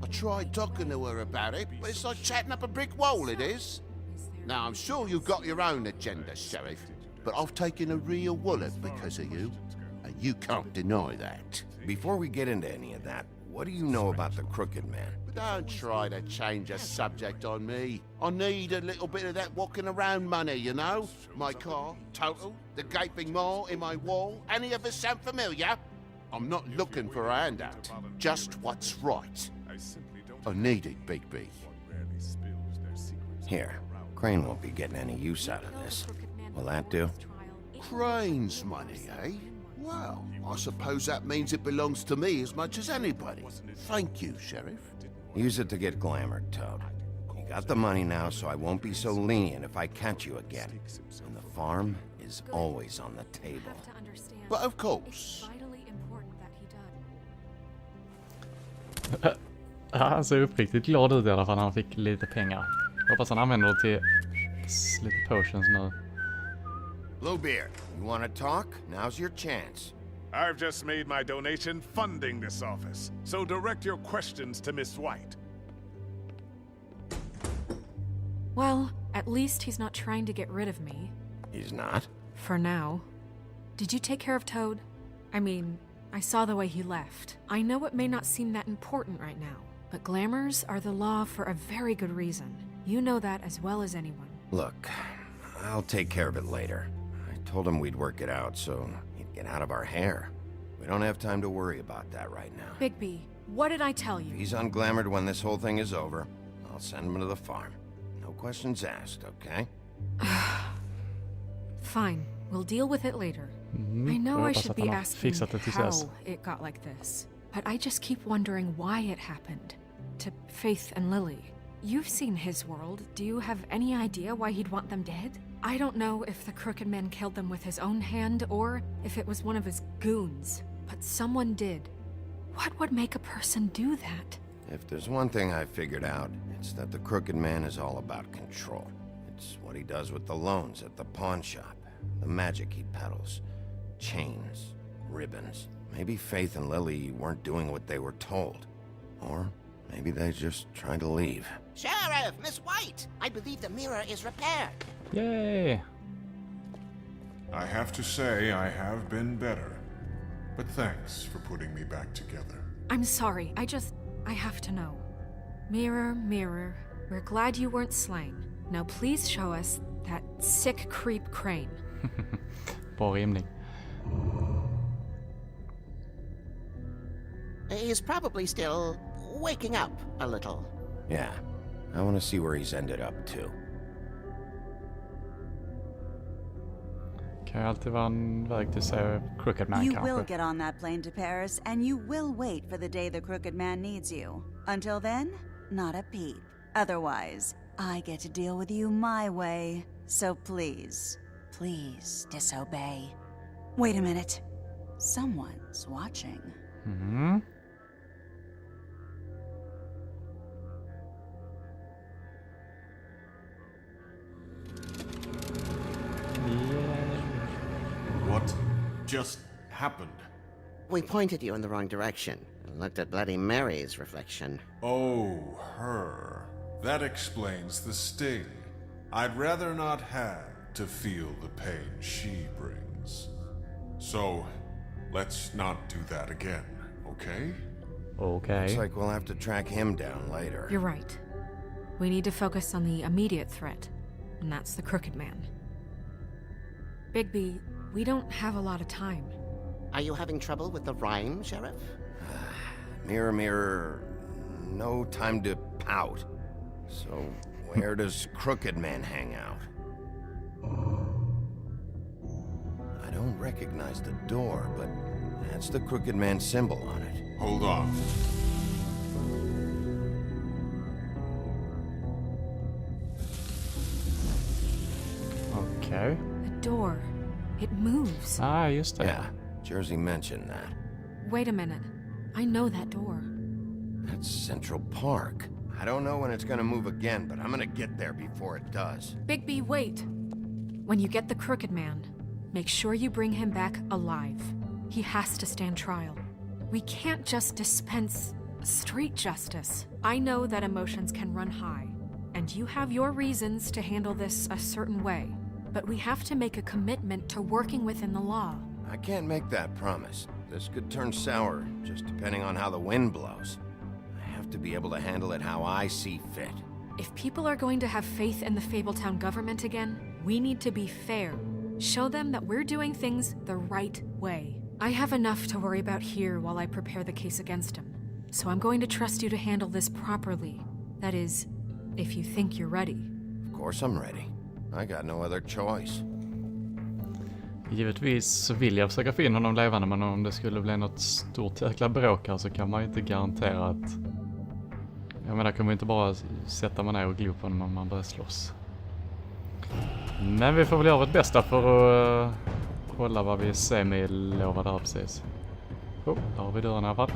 S11: I tried talking to her about it, but it's like chatting up a brick wall, it is. Now, I'm sure you've got your own agenda, Sheriff, but I've taken a real wallet because of you, and you can't deny that.
S3: Before we get into any of that, what do you know about the Crooked Man?
S11: Don't try to change a subject on me. I need a little bit of that walking around money, you know? My car, total, the gaping maw in my wall. Any of us sound familiar? I'm not looking for a handout, just what's right. I need it, Bigby.
S3: Here, Crane won't be getting any use out of this. Will that do?
S11: Crane's money, eh? Well, I suppose that means it belongs to me as much as anybody. Thank you, Sheriff.
S3: Use it to get glamored, Toad. You got the money now, so I won't be so lenient if I catch you again. And the farm is always on the table.
S11: But of course.
S1: Han ser uppriktigt glad ut i alla fall när han fick lite pengar. Hoppas han använder det till lite potions nu.
S3: Bluebeard, you want to talk? Now's your chance.
S13: I've just made my donation funding this office, so direct your questions to Miss White.
S10: Well, at least he's not trying to get rid of me.
S3: He's not?
S10: For now. Did you take care of Toad? I mean, I saw the way he left. I know it may not seem that important right now, but glamours are the law for a very good reason. You know that as well as anyone.
S3: Look, I'll take care of it later. I told him we'd work it out, so he'd get out of our hair. We don't have time to worry about that right now.
S10: Bigby, what did I tell you?
S3: If he's unglamored when this whole thing is over, I'll send him to the farm. No questions asked, okay?
S10: Fine, we'll deal with it later. I know I should be asking how it got like this, but I just keep wondering why it happened. To Faith and Lily. You've seen his world. Do you have any idea why he'd want them dead? I don't know if the Crooked Man killed them with his own hand or if it was one of his goons, but someone did. What would make a person do that?
S3: If there's one thing I figured out, it's that the Crooked Man is all about control. It's what he does with the loans at the pawn shop, the magic he peddles, chains, ribbons. Maybe Faith and Lily weren't doing what they were told. Or maybe they just tried to leave.
S12: Sheriff, Miss White! I believe the mirror is repaired.
S1: Yay!
S9: I have to say I have been better. But thanks for putting me back together.
S10: I'm sorry, I have to know. Mirror, mirror, we're glad you weren't slain. Now please show us that sick creep Crane.
S1: Bra rimning.
S12: He's probably still waking up a little.
S3: Yeah, I want to see where he's ended up too.
S1: Kan ju alltid vara en väg till se Crooked Man
S14: You
S1: kanske.
S14: will get on that plane to Paris, and you will wait for the day the Crooked Man needs you. Until then, not a peep. Otherwise, I get to deal with you my way. So please, please disobey. Wait a minute. Someone's watching.
S1: Mm-hmm.
S2: What just happened?
S12: We pointed you in the wrong direction and looked at Bloody Mary's reflection.
S9: Oh, her. That explains the sting. I'd rather not have to feel the pain she brings. So, let's not do that again, okay?
S1: Okay.
S3: Looks like we'll have to track him down later.
S10: You're right. We need to focus on the immediate threat, and that's the Crooked Man. Bigby, we don't have a lot of time.
S12: Are you having trouble with the rhyme, Sheriff?
S3: Mirror, mirror, no time to pout. So, where does Crooked Man hang out? I don't recognize the door, but that's the Crooked Man symbol on it.
S9: Hold on.
S1: Okay.
S10: The door. It moves.
S1: Ah, just det.
S3: Yeah, Jersey mentioned that.
S10: Wait a minute. I know that door.
S3: That's Central Park. I don't know when it's gonna move again, but I'm gonna get there before it does.
S10: Bigby, wait. When you get the Crooked Man, make sure you bring him back alive. He has to stand trial. We can't just dispense street justice. I know that emotions can run high, and you have your reasons to handle this a certain way, but we have to make a commitment to working within the law.
S3: I can't make that promise. this could turn sour, just depending on how the wind blows. I have to be able to handle it how I see fit.
S10: If people are going to have faith in the Fabletown government again, we need to be fair. Show them that we're doing things the right way. I have enough to worry about here while I prepare the case against him. So I'm going to trust you to handle this properly. That is, if you think you're ready.
S3: Of course I'm ready. I got no other choice.
S1: Givetvis så vill jag försöka få in honom levande, men om det skulle bli något stort jäkla bråk här så kan man ju inte garantera att... Jag menar, kan man inte bara sätta man ner och glo på honom om man börjar slåss. Men vi får väl göra vårt bästa för att kolla vad vi semi-lovade här precis. Där har vi dörren i alla fall.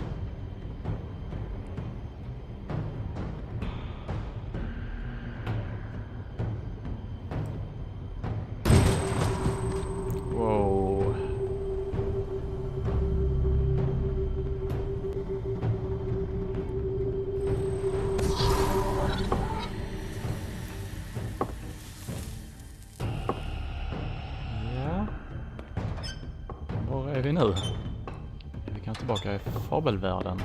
S1: Wow. Ja. Var är vi nu? Vi kan tillbaka i fabelvärlden.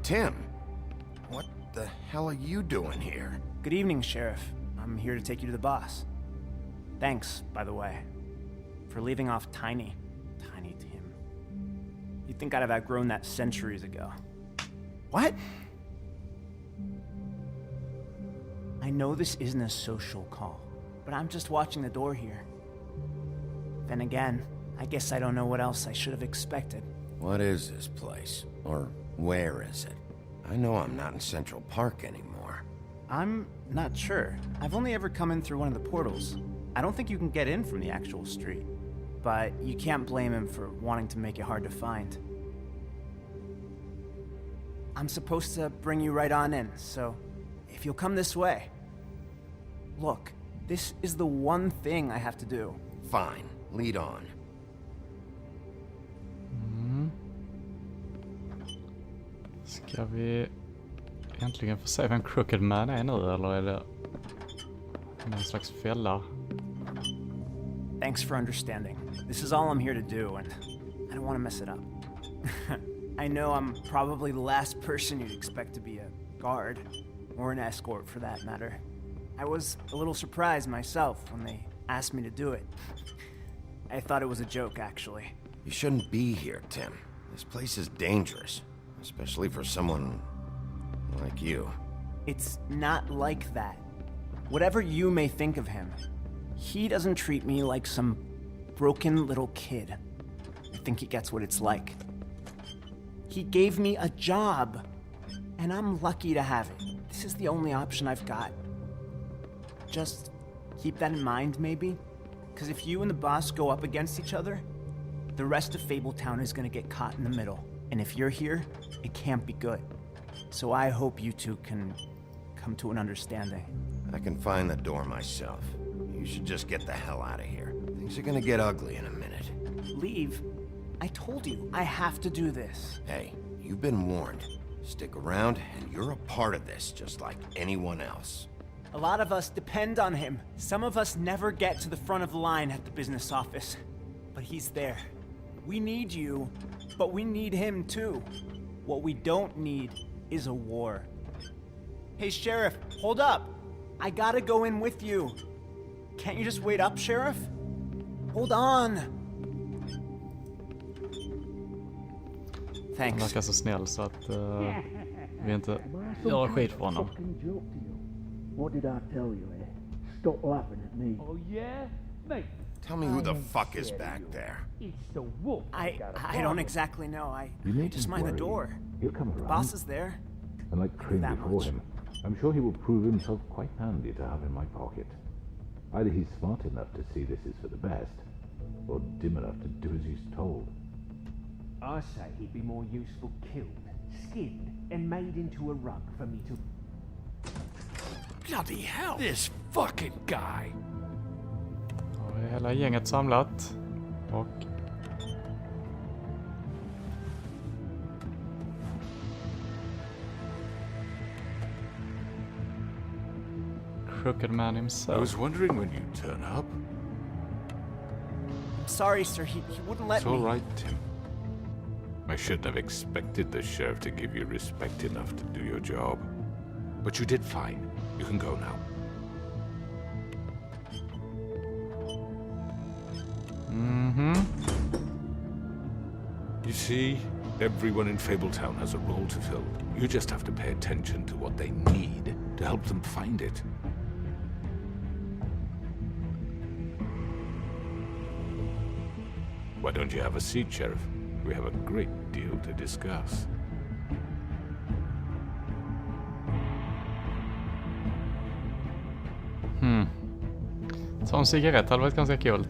S3: Tim, what the hell are you doing here?
S15: Good evening, Sheriff. I'm here to take you to the boss. Thanks, by the way, for leaving off Tiny. Tiny Tim. You'd think I'd have outgrown that centuries ago. What? I know this isn't a social call, but I'm just watching the door here. Then again, I guess I don't know what else I should have expected.
S3: What is this place? Or where is it? I know I'm not in Central Park anymore.
S15: I'm not sure. I've only ever come in through one of the portals. I don't think you can get in from the actual street. But you can't blame him for wanting to make it hard to find. I'm supposed to bring you right on in, so if you'll come this way. Look, this is the one thing I have to do.
S3: Fine, lead on.
S1: Ska vi äntligen få se vem Crooked Man är nu, eller är det någon slags fälla?
S15: Thanks for understanding. This is all I'm here to do, and I don't want to mess it up. I know I'm probably the last person you'd expect to be a guard, or an escort for that matter. I was a little surprised myself when they asked me to do it. I thought it was a joke, actually.
S3: You shouldn't be here, Tim. This place is dangerous, especially for someone like you.
S15: It's not like that. Whatever you may think of him, he doesn't treat me like some broken little kid. I think he gets what it's like. He gave me a job, and I'm lucky to have it. This is the only option I've got. Just keep that in mind, maybe? Because if you and the boss go up against each other, the rest of Fabletown is gonna get caught in the middle. And if you're here, it can't be good. So I hope you two can come to an understanding.
S3: I can find the door myself. You should just get the hell out of here. Things are gonna get ugly in a minute.
S15: Leave? I told you, I have to do this.
S3: Hey, you've been warned. Stick around, and you're a part of this, just like anyone else.
S15: A lot of us depend on him. Some of us never get to the front of the line at the business office. But he's there. We need you, but we need him too. What we don't need is a war. Hey, Sheriff, hold up. I gotta go in with you. Can't you just wait up, Sheriff? Hold on.
S1: Han
S15: Thanks.
S1: verkar så snäll så att vi inte gör skit för honom.
S16: What did I tell you, eh? Stop laughing at me.
S17: Oh, yeah? Mate.
S3: Tell me who the fuck is back there.
S17: It's the wolf.
S15: I don't exactly know. I just mind the door.
S16: He'll come
S15: The
S16: around.
S15: boss is there.
S16: And like train
S15: That
S16: before
S15: much.
S16: him, I'm sure he will prove himself quite handy to have in my pocket. Either he's smart enough to see this is for the best, or dim enough to do as he's told.
S17: I say he'd be more useful killed, skinned, and made into a rug for me to...
S5: Bloody hell! This fucking guy!
S1: Har vi hela gänget samlat. Och... Crooked Man himself.
S5: I was wondering when you'd turn up.
S15: Sorry, sir. He wouldn't let
S5: It's all
S15: me.
S5: right, Tim. I shouldn't have expected the sheriff to give you respect enough to do your job. But you did fine. You can go now.
S1: Mm-hmm.
S5: You see, everyone in Fabletown has a role to fill. You just have to pay attention to what they need to help them find it. Why don't you have a seat, Sheriff? We have a great deal to discuss.
S1: Ta en cigarett hade varit ganska kul.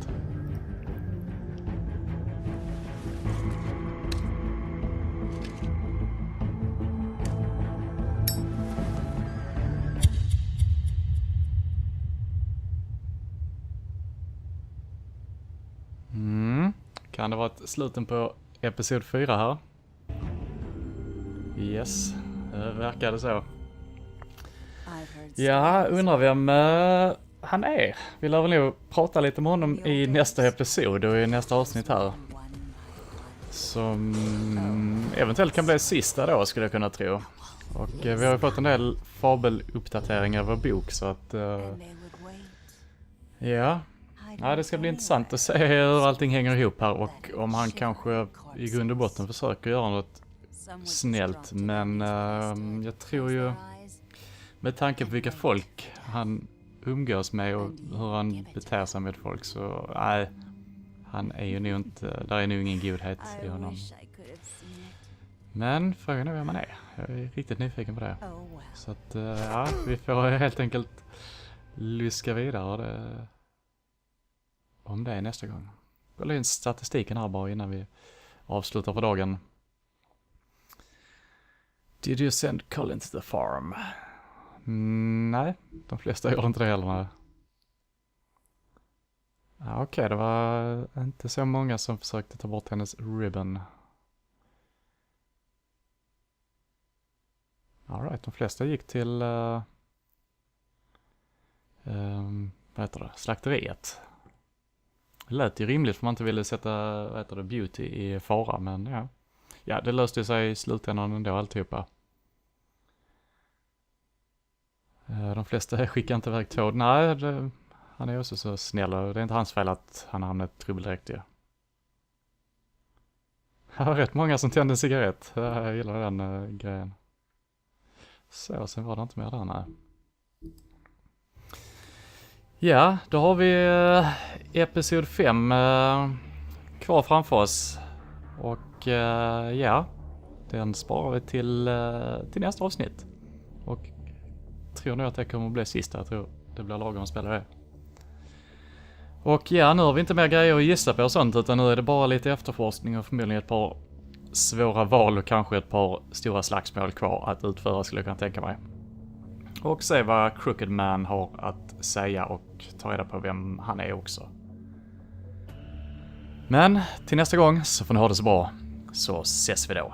S1: Kan det vara sluten på episod 4 här? Yes, det verkade så. Ja, undrar vem han är. Vi lär väl nog prata lite med honom i nästa episod och i nästa avsnitt här. Som eventuellt kan bli sista då, skulle jag kunna tro. Och vi har ju fått en del fabeluppdateringar av vår bok, så att... ja, det ska bli intressant att se hur allting hänger ihop här och om han kanske i grund och botten försöker göra något snällt. Men jag tror ju, med tanke på vilka folk han umgås med och hur han beter sig med folk, så nej, han är ju nog inte, där är nog ingen godhet i honom. Men frågan är vem man är. Jag är riktigt nyfiken på det. Så att ja, vi får helt enkelt lyska vidare om det är nästa gång. Kolla in statistiken här bara innan vi avslutar för dagen. Did you send Colin to the farm? Nej, de flesta gör inte det heller. Ja, okej, det var inte så många som försökte ta bort hennes ribbon. All right, de flesta gick till vad heter det? Slakteriet. Det lät ju rimligt för man inte ville sätta Beauty i fara, men ja. Ja, det löste sig i slutändan ändå alltihopa. De flesta skickar inte iväg tåg. Nej, han är också så snäll och det är inte hans fel att han hamnat i trubbel direkt. Ja. Jag har rätt många som tände en cigarett. Jag gillar den grejen. Så, sen var det inte mer där, nej. Ja, då har vi episod 5 kvar framför oss. Och ja, den sparar vi till nästa avsnitt. Och tror nog att det kommer att bli sista. Jag tror det blir lagom att spela det. Och ja, nu har vi inte mer grejer att gissa på och sånt, utan nu är det bara lite efterforskning och förmodligen ett par svåra val och kanske ett par stora slagsmål kvar att utföra, skulle jag kunna tänka mig. Och se vad Crooked Man har att säga och ta reda på vem han är också. Men till nästa gång så får ni ha det så bra, så ses vi då.